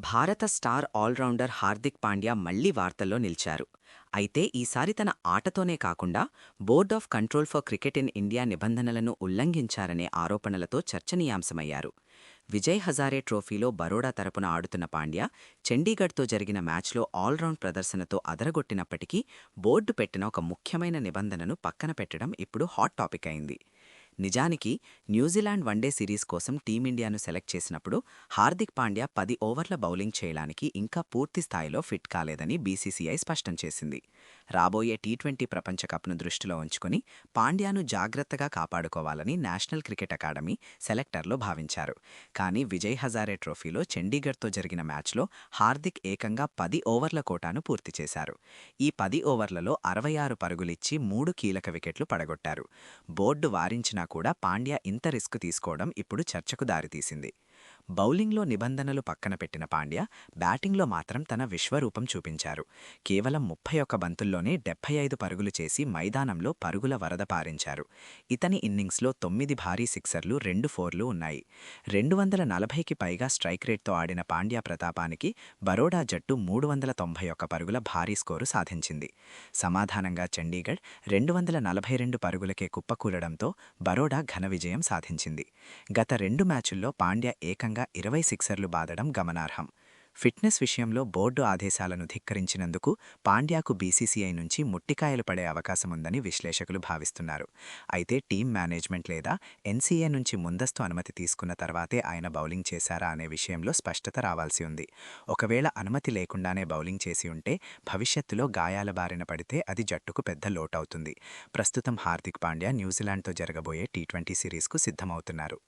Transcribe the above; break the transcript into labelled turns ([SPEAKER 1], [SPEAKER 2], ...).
[SPEAKER 1] భారత star allrounder Hardik Pandya మళ్లీ వార్తల్లో నిలిచారు. అయితే ఈసారి తన ఆటతోనే కాకుండా board of control for cricket in India నిబంధనలను ఉల్లంఘించారనే ఆరోపణలతో చర్చనీయాంశమయ్యారు. విజయ్ హజారే ట్రోఫీలో బరోడా తరపున ఆడుతున్న పాండ్యా చండీగఢ్తో జరిగిన మ్యాచ్లో ఆల్రౌండ్ ప్రదర్శనతో అదరగొట్టినప్పటికీ బోర్డు పెట్టిన ఒక ముఖ్యమైన నిబంధనను పక్కన పెట్టడం ఇప్పుడు హాట్ టాపిక్ అయింది. నిజానికి న్యూజిలాండ్ వన్డే సిరీస్ కోసం టీమిండియాను సెలెక్ట్ చేసినప్పుడు హార్దిక్ పాండ్యా 10 ఓవర్ల బౌలింగ్ చేయడానికి ఇంకా పూర్తి స్థాయిలో ఫిట్ కాలేదని బీసీసీఐ స్పష్టం చేసింది. రాబోయే టీ20 ప్రపంచ కప్ను దృష్టిలో ఉంచుకుని పాండ్యాను జాగ్రత్తగా కాపాడుకోవాలని నేషనల్ క్రికెట్ అకాడమీ సెలెక్టర్లు భావించారు. కానీ విజయ్ హజారే ట్రోఫీలో చండీగఢ్తో జరిగిన మ్యాచ్లో హార్దిక్ ఏకంగా 10 ఓవర్ల కోటాను పూర్తి చేశారు. ఈ 10 ఓవర్లలో 66 పరుగులిచ్చి 3 కీలక వికెట్లు పడగొట్టారు. బోర్డు వారించినా కూడా పాండ్యా ఇంత రిస్క్ తీసుకోవడం ఇప్పుడు చర్చకు దారితీసింది. బౌలింగ్లో నిబంధనలు పక్కన పెట్టిన పాండ్యా బ్యాటింగ్లో మాత్రం తన విశ్వరూపం చూపించారు. కేవలం 31 బంతుల్లోనే 75 పరుగులు చేసి మైదానంలో పరుగుల వరద పారించారు. ఇతని ఇన్నింగ్స్లో 9 భారీ సిక్సర్లు 2 ఫోర్లు ఉన్నాయి. 240కి పైగా స్ట్రైక్ రేట్తో ఆడిన పాండ్యా ప్రతాపానికి బరోడా జట్టు 391 పరుగుల భారీ స్కోరు సాధించింది. సమాధానంగా చండీగఢ్ 242 పరుగులకే కుప్పకూలడంతో బరోడా ఘన విజయం సాధించింది. గత 2 మ్యాచుల్లో పాండ్యా ఏకంగా 20 సిక్సర్లు బాదడం గమనార్హం. ఫిట్నెస్ విషయంలో బోర్డు ఆదేశాలను ధిక్కరించినందుకు పాండ్యాకు బీసీసీఐ నుంచి ముట్టికాయలు పడే అవకాశముందని విశ్లేషకులు భావిస్తున్నారు. అయితే టీం మేనేజ్మెంట్ లేదా ఎన్సీఏ నుంచి ముందస్తు అనుమతి తీసుకున్న తర్వాతే ఆయన బౌలింగ్ చేశారా అనే విషయంలో స్పష్టత రావాల్సి ఉంది. ఒకవేళ అనుమతి లేకుండానే బౌలింగ్ చేసి ఉంటే భవిష్యత్తులో గాయాల బారిన పడితే అది జట్టుకు పెద్ద లోటవుతుంది. ప్రస్తుతం హార్దిక్ పాండ్యా న్యూజిలాండ్తో జరగబోయే టీ20 సిరీస్కు సిద్ధమవుతున్నారు.